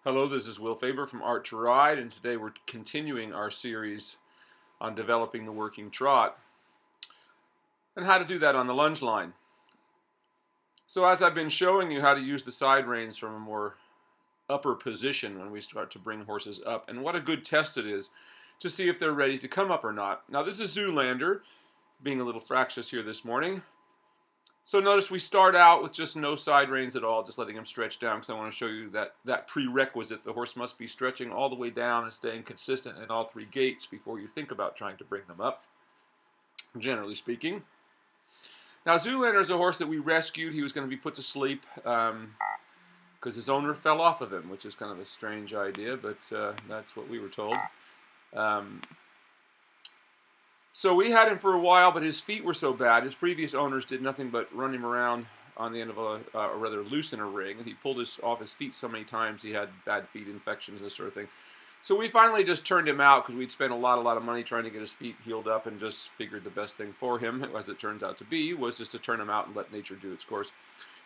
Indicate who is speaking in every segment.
Speaker 1: Hello, this is Will Faerber from Art to Ride, and today we're continuing our series on developing the working trot and how to do that on the lunge line. So as I've been showing you how to use the side reins from a more upper position when we start to bring horses up, and what a good test it is to see if they're ready to come up or not. Now this is Zoolander, being a little fractious here this morning. So notice we start out with just no side reins at all, just letting him stretch down, because I want to show you that prerequisite. The horse must be stretching all the way down and staying consistent in all three gaits before you think about trying to bring them up, generally speaking. Now Zoolander is a horse that we rescued. He was going to be put to sleep because his owner fell off of him, which is kind of a strange idea, but that's what we were told. So we had him for a while, but his feet were so bad. His previous owners did nothing but run him around on the end of or rather loosen a ring, and he pulled off his feet so many times he had bad feet infections and this sort of thing. So we finally just turned him out because we'd spent a lot of money trying to get his feet healed up, and just figured the best thing for him, as it turns out to be, was just to turn him out and let nature do its course,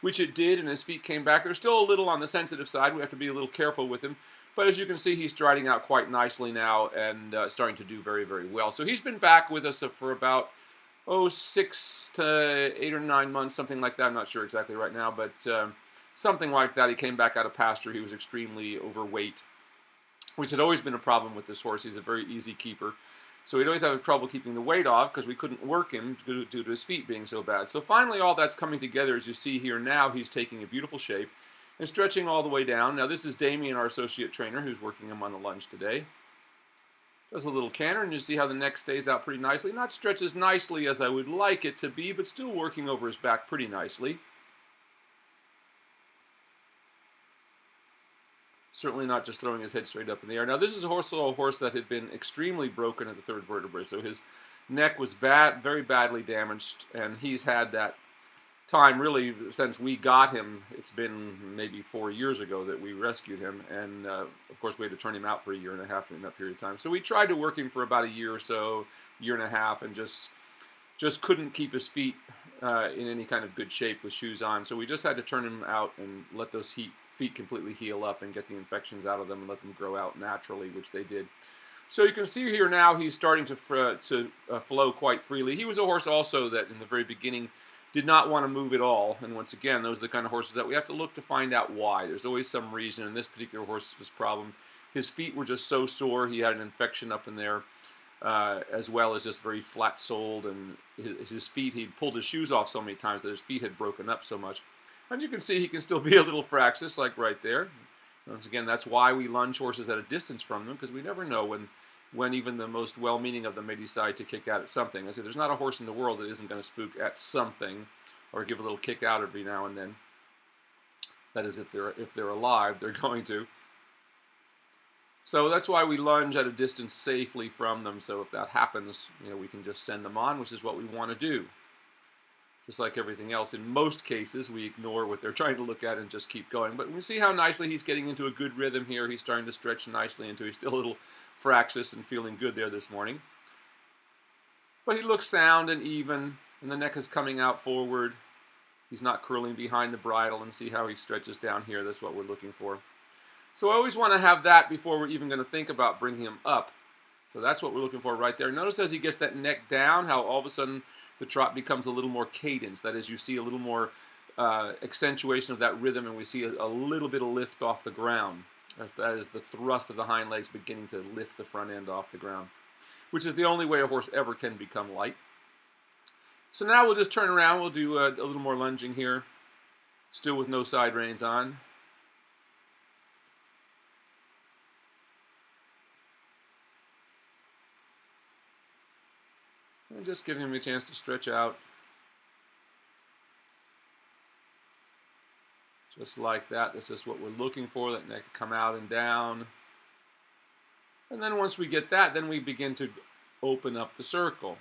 Speaker 1: which it did, and his feet came back. They're still a little on the sensitive side. We have to be a little careful with him. But as you can see, he's striding out quite nicely now and starting to do very, very well. So he's been back with us for about, 6 to 8 or 9 months, something like that. I'm not sure exactly right now, but something like that. He came back out of pasture. He was extremely overweight, which had always been a problem with this horse. He's a very easy keeper. So he'd always have trouble keeping the weight off because we couldn't work him due to his feet being so bad. So finally all that's coming together. As you see here now, he's taking a beautiful shape and stretching all the way down. Now this is Damien, our associate trainer, who's working him on the lunge today. Does a little canter, and you see how the neck stays out pretty nicely. Not stretched as nicely as I would like it to be, but still working over his back pretty nicely. Certainly not just throwing his head straight up in the air. Now this is also a horse that had been extremely broken at the third vertebrae, so his neck was very badly damaged, and he's had that time really since we got him. It's been maybe 4 years ago that we rescued him, and of course we had to turn him out for a year and a half during that period of time. So we tried to work him for about a year or so, year and a half, and just couldn't keep his feet in any kind of good shape with shoes on. So we just had to turn him out and let those feet completely heal up and get the infections out of them and let them grow out naturally, which they did. So you can see here now he's starting to flow quite freely. He was a horse also that in the very beginning did not want to move at all. And once again, those are the kind of horses that we have to look to find out why. There's always some reason. In this particular horse's problem, his feet were just so sore. He had an infection up in there, as well as just very flat-soled. And his feet, he'd pulled his shoes off so many times that his feet had broken up so much. And you can see he can still be a little fractious, like right there. Once again, that's why we lunge horses at a distance from them, because we never know when even the most well-meaning of them may decide to kick out at something. I say there's not a horse in the world that isn't going to spook at something or give a little kick out every now and then. That is, if they're alive, they're going to. So that's why we lunge at a distance safely from them. So if that happens, we can just send them on, which is what we want to do. Just like everything else, in most cases, we ignore what they're trying to look at and just keep going. But we see how nicely he's getting into a good rhythm here. He's starting to stretch nicely into. He's still a little fractious and feeling good there this morning. But he looks sound and even, and the neck is coming out forward. He's not curling behind the bridle, and see how he stretches down here. That's what we're looking for. So I always want to have that before we're even going to think about bringing him up. So that's what we're looking for right there. Notice as he gets that neck down, how all of a sudden the trot becomes a little more cadenced. That is, you see a little more accentuation of that rhythm, and we see a little bit of lift off the ground. That is the thrust of the hind legs beginning to lift the front end off the ground, which is the only way a horse ever can become light. So now we'll just turn around. We'll do a little more lunging here, still with no side reins on. And just giving him a chance to stretch out. Just like that. This is what we're looking for, that neck to come out and down. And then once we get that, then we begin to open up the circle.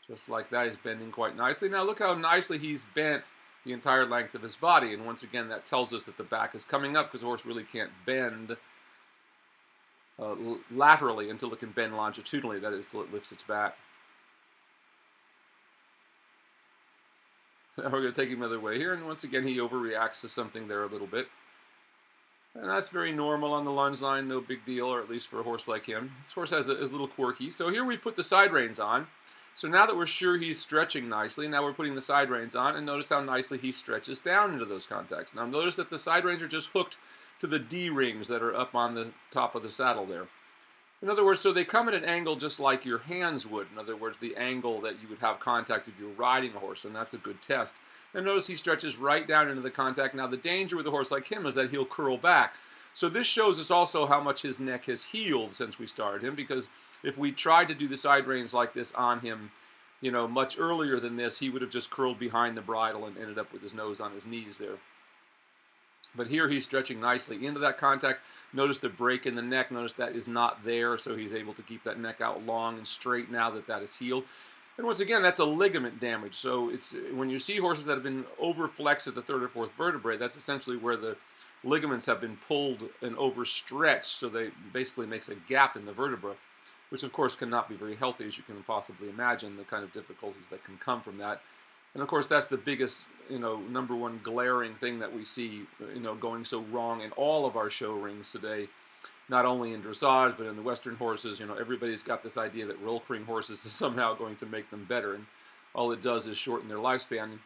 Speaker 1: Just like that, he's bending quite nicely. Now look how nicely he's bent the entire length of his body. And once again, that tells us that the back is coming up, because the horse really can't bend laterally until it can bend longitudinally. That is, till it lifts its back. We're going to take him another way here, and once again he overreacts to something there a little bit. And that's very normal on the lunge line, no big deal, or at least for a horse like him. This horse has a little quirky. So here we put the side reins on. So now that we're sure he's stretching nicely, now we're putting the side reins on, and notice how nicely he stretches down into those contacts. Now notice that the side reins are just hooked to the D-rings that are up on the top of the saddle there. In other words, so they come at an angle just like your hands would. In other words, the angle that you would have contact if you're riding a horse, and that's a good test. And notice he stretches right down into the contact. Now the danger with a horse like him is that he'll curl back. So this shows us also how much his neck has healed since we started him, because if we tried to do the side reins like this on him, you know, much earlier than this, he would have just curled behind the bridle and ended up with his nose on his knees there. But here he's stretching nicely into that contact. Notice the break in the neck. Notice that is not there, so he's able to keep that neck out long and straight now that that is healed. And once again, that's a ligament damage. So it's when you see horses that have been overflexed at the third or fourth vertebrae, that's essentially where the ligaments have been pulled and overstretched, so they basically makes a gap in the vertebra, which of course cannot be very healthy, as you can possibly imagine, the kind of difficulties that can come from that. And of course, that's the biggest, number one glaring thing that we see, going so wrong in all of our show rings today, not only in dressage, but in the Western horses. Everybody's got this idea that roll-cream horses is somehow going to make them better, and all it does is shorten their lifespan.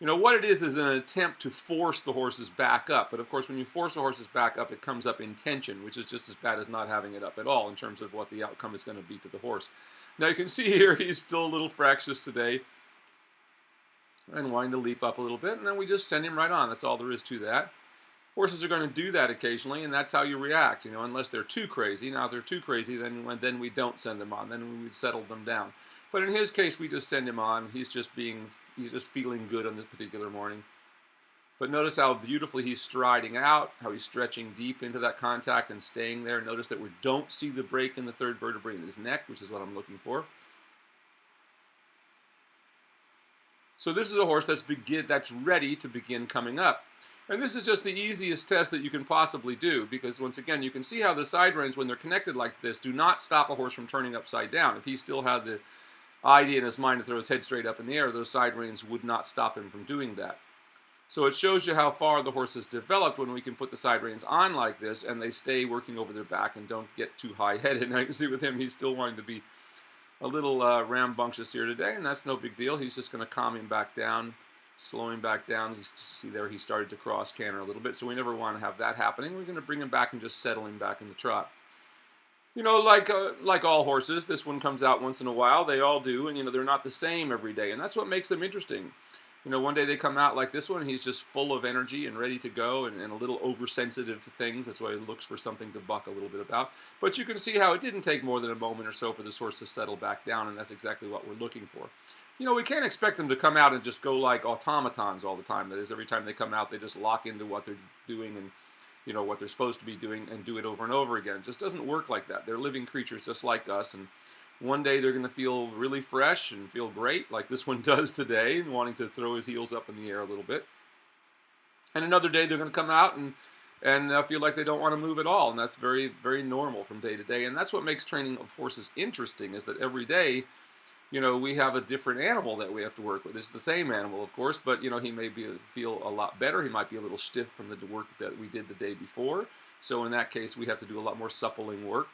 Speaker 1: What it is an attempt to force the horses back up. But of course, when you force the horses back up, it comes up in tension, which is just as bad as not having it up at all in terms of what the outcome is going to be to the horse. Now you can see here he's still a little fractious today and wanting to leap up a little bit, and then we just send him right on. That's all there is to that. Horses are going to do that occasionally, and that's how you react, unless they're too crazy. Now, if they're too crazy, then we don't send them on. Then we settle them down. But in his case, we just send him on. He's just feeling good on this particular morning. But notice how beautifully he's striding out, how he's stretching deep into that contact and staying there. Notice that we don't see the break in the third vertebrae in his neck, which is what I'm looking for. So this is a horse that's ready to begin coming up. And this is just the easiest test that you can possibly do, because once again, you can see how the side reins, when they're connected like this, do not stop a horse from turning upside down. If he still had the idea in his mind to throw his head straight up in the air, those side reins would not stop him from doing that. So it shows you how far the horse has developed when we can put the side reins on like this, and they stay working over their back and don't get too high-headed. Now you can see with him, he's still wanting to be a little rambunctious here today, and that's no big deal. He's just going to calm him back down, slow him back down. You see there he started to cross canter a little bit, so we never want to have that happening. We're going to bring him back and just settle him back in the trot. Like all horses, this one comes out once in a while. They all do, and they're not the same every day, and that's what makes them interesting. One day they come out like this one, he's just full of energy and ready to go, and a little oversensitive to things. That's why he looks for something to buck a little bit about. But you can see how it didn't take more than a moment or so for this horse to settle back down, and that's exactly what we're looking for. We can't expect them to come out and just go like automatons all the time. That is, every time they come out, they just lock into what they're doing and what they're supposed to be doing and do it over and over again. It just doesn't work like that. They're living creatures just like us, and one day they're going to feel really fresh and feel great, like this one does today, and wanting to throw his heels up in the air a little bit. And another day they're going to come out and feel like they don't want to move at all, and that's very, very normal from day to day. And that's what makes training of horses interesting, is that every day, we have a different animal that we have to work with. It's the same animal, of course, but, he may feel a lot better. He might be a little stiff from the work that we did the day before. So in that case, we have to do a lot more suppling work.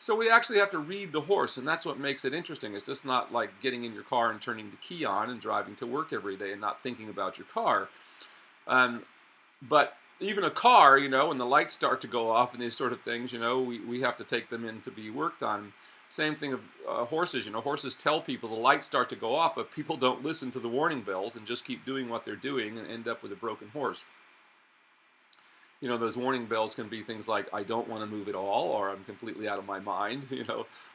Speaker 1: So we actually have to read the horse, and that's what makes it interesting. It's just not like getting in your car and turning the key on and driving to work every day and not thinking about your car. But even a car, when the lights start to go off and these sort of things, we have to take them in to be worked on. Same thing of horses. Horses tell people the lights start to go off, but people don't listen to the warning bells and just keep doing what they're doing and end up with a broken horse. Those warning bells can be things like, I don't want to move at all, or I'm completely out of my mind.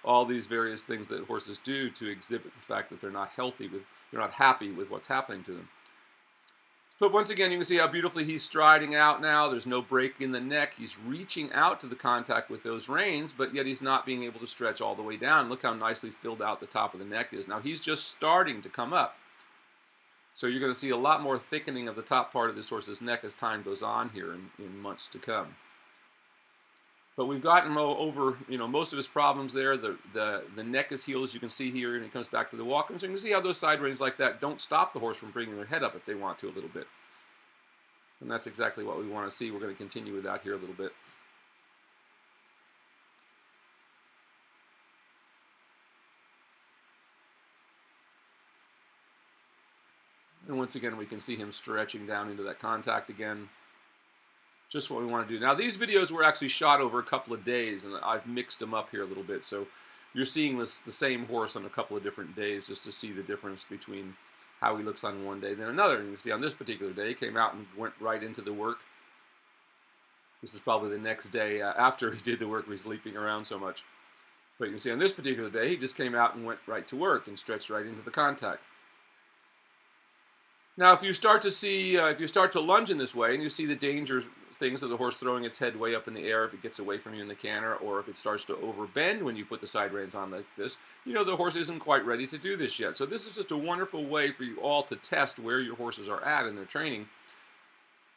Speaker 1: All these various things that horses do to exhibit the fact that they're not happy with what's happening to them. But once again, you can see how beautifully he's striding out now. There's no break in the neck. He's reaching out to the contact with those reins, but yet he's not being able to stretch all the way down. Look how nicely filled out the top of the neck is. Now he's just starting to come up. So you're going to see a lot more thickening of the top part of this horse's neck as time goes on here in months to come. But we've gotten over, most of his problems there. The neck is healed, as you can see here, and he comes back to the walk. And so you can see how those side reins like that don't stop the horse from bringing their head up if they want to a little bit. And that's exactly what we want to see. We're going to continue with that here a little bit. And once again, we can see him stretching down into that contact again. Just what we want to do. Now, these videos were actually shot over a couple of days, and I've mixed them up here a little bit. So you're seeing the same horse on a couple of different days just to see the difference between how he looks on one day than another. And you can see on this particular day, he came out and went right into the work. This is probably the next day after he did the work where he's leaping around so much. But you can see on this particular day, he just came out and went right to work and stretched right into the contact. Now, if you start to lunge in this way, and you see the danger things of the horse throwing its head way up in the air if it gets away from you in the canter, or if it starts to overbend when you put the side reins on like this, the horse isn't quite ready to do this yet. So this is just a wonderful way for you all to test where your horses are at in their training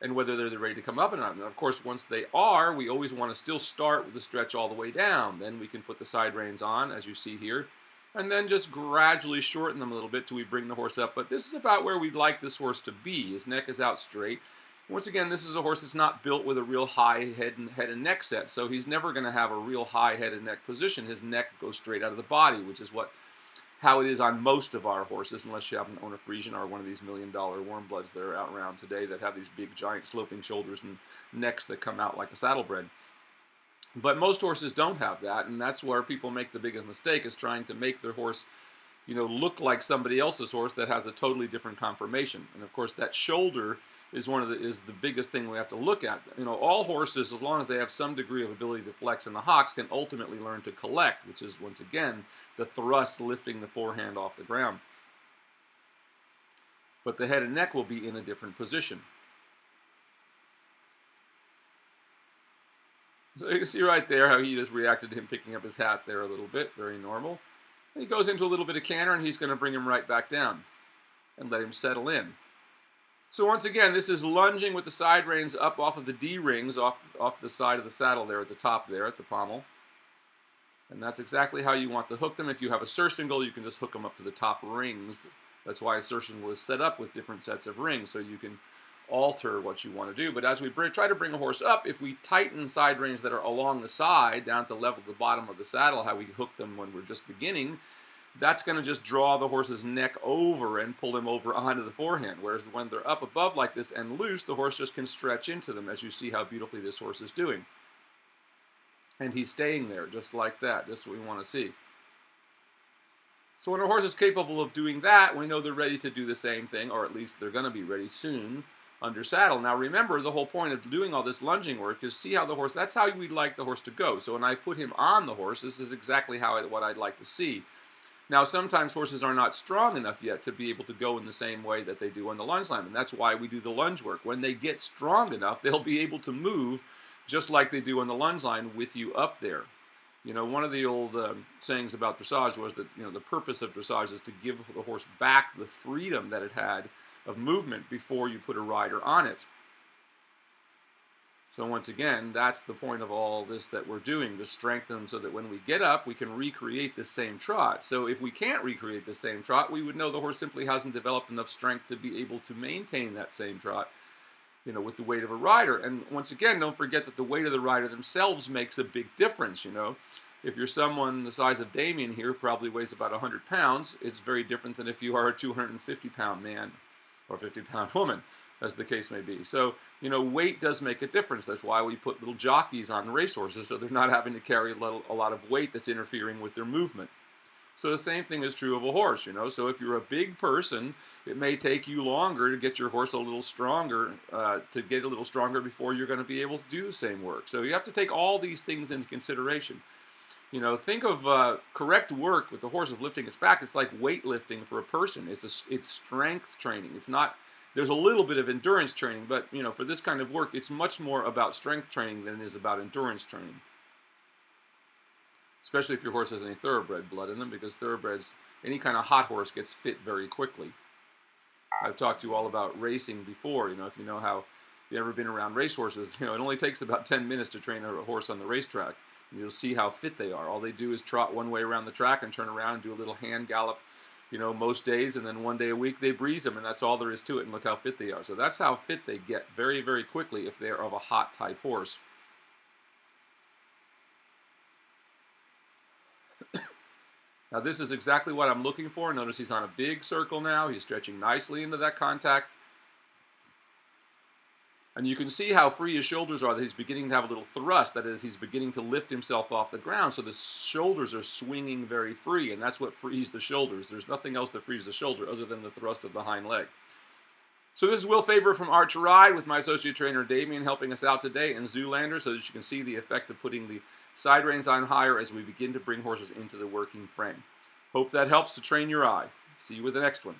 Speaker 1: and whether they're ready to come up or not. And of course, once they are, we always want to still start with the stretch all the way down. Then we can put the side reins on, as you see here, and then just gradually shorten them a little bit till we bring the horse up. But this is about where we'd like this horse to be. His neck is out straight. Once again, this is a horse that's not built with a real high head and neck set, so he's never going to have a real high head and neck position. His neck goes straight out of the body, which is how it is on most of our horses, unless you happen to own a Friesian or one of these $1 million warm bloods that are out around today that have these big, giant, sloping shoulders and necks that come out like a saddlebred. But most horses don't have that, and that's where people make the biggest mistake, is trying to make their horse, look like somebody else's horse that has a totally different conformation. And of course, that shoulder is the biggest thing we have to look at. All horses, as long as they have some degree of ability to flex in the hocks, can ultimately learn to collect, which is once again the thrust lifting the forehand off the ground. But the head and neck will be in a different position. So you can see right there how he just reacted to him picking up his hat there a little bit, very normal. And he goes into a little bit of canter, and he's going to bring him right back down and let him settle in. So once again, this is lunging with the side reins up off of the D-rings, off the side of the saddle there at the top there at the pommel. And that's exactly how you want to hook them. If you have a surcingle, you can just hook them up to the top rings. That's why a surcingle is set up with different sets of rings, so you can alter what you want to do. But as we try to bring a horse up, if we tighten side reins that are along the side, down at the level of the bottom of the saddle, how we hook them when we're just beginning, that's going to just draw the horse's neck over and pull him over onto the forehand. Whereas when they're up above like this and loose, the horse just can stretch into them, as you see how beautifully this horse is doing. And he's staying there just like that, just what we want to see. So when a horse is capable of doing that, we know they're ready to do the same thing, or at least they're going to be ready soon under saddle. Now remember, the whole point of doing all this lunging work is see how the horse, that's how we'd like the horse to go. So when I put him on the horse, this is exactly what I'd like to see. Now, sometimes horses are not strong enough yet to be able to go in the same way that they do on the lunge line, and that's why we do the lunge work. When they get strong enough, they'll be able to move just like they do on the lunge line with you up there. One of the old sayings about dressage was that, the purpose of dressage is to give the horse back the freedom that it had of movement before you put a rider on it. So once again, that's the point of all this that we're doing, to strengthen them so that when we get up, we can recreate the same trot. So if we can't recreate the same trot, we would know the horse simply hasn't developed enough strength to be able to maintain that same trot, with the weight of a rider. And once again, don't forget that the weight of the rider themselves makes a big difference, If you're someone the size of Damien here, probably weighs about 100 pounds, it's very different than if you are a 250-pound man or 50-pound woman, as the case may be. So, weight does make a difference. That's why we put little jockeys on racehorses, so they're not having to carry a lot of weight that's interfering with their movement. So the same thing is true of a horse, So if you're a big person, it may take you longer to get your horse a little stronger, before you're going to be able to do the same work. So you have to take all these things into consideration. Think of correct work with the horse of lifting its back. It's like weightlifting for a person. It's strength training. It's not. There's a little bit of endurance training, but for this kind of work, it's much more about strength training than it is about endurance training. Especially if your horse has any thoroughbred blood in them, because thoroughbreds, any kind of hot horse gets fit very quickly. I've talked to you all about racing before. If you know how you've ever been around racehorses, it only takes about 10 minutes to train a horse on the racetrack. And you'll see how fit they are. All they do is trot one way around the track and turn around and do a little hand gallop, most days, and then one day a week they breeze them, and that's all there is to it. And look how fit they are. So that's how fit they get very, very quickly if they are of a hot type horse. Now this is exactly what I'm looking for. Notice he's on a big circle now. He's stretching nicely into that contact. And you can see how free his shoulders are, that he's beginning to have a little thrust. That is, he's beginning to lift himself off the ground, so the shoulders are swinging very free, and that's what frees the shoulders. There's nothing else that frees the shoulder other than the thrust of the hind leg. So this is Will Faerber from Art to Ride with my associate trainer Damien helping us out today in Zoolander, so that you can see the effect of putting the side reins on higher as we begin to bring horses into the working frame. Hope that helps to train your eye. See you with the next one.